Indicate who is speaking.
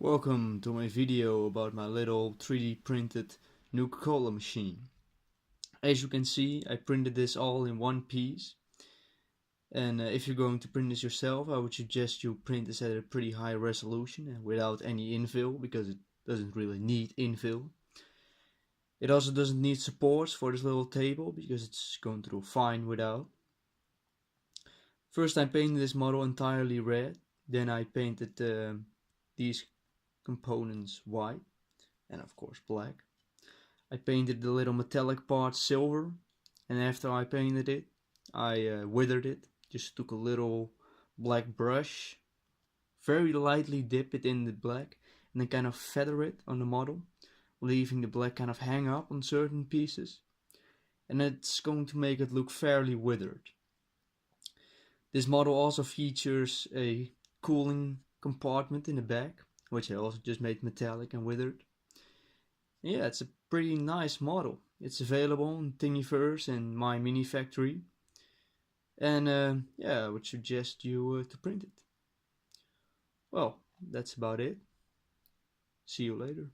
Speaker 1: Welcome to my video about my little 3D printed nuka machine. As you can see, I printed this all in one piece. And if you're going to print this yourself, I would suggest you print this at a pretty high resolution and without any infill, because it doesn't really need infill. It also doesn't need supports for this little table, because it's going to do fine without. First I painted this model entirely red, then I painted these components white and of course black. I painted the little metallic part silver, and after I painted it I withered it. Just took a little black brush, very lightly dip it in the black, and then kind of feather it on the model, leaving the black kind of hang up on certain pieces, and it's going to make it look fairly withered. This model also features a cooling compartment in the back, which I also just made metallic and withered. Yeah, it's a pretty nice model. It's available in Thingiverse and my mini factory. And yeah, I would suggest you to print it. Well, that's about it. See you later.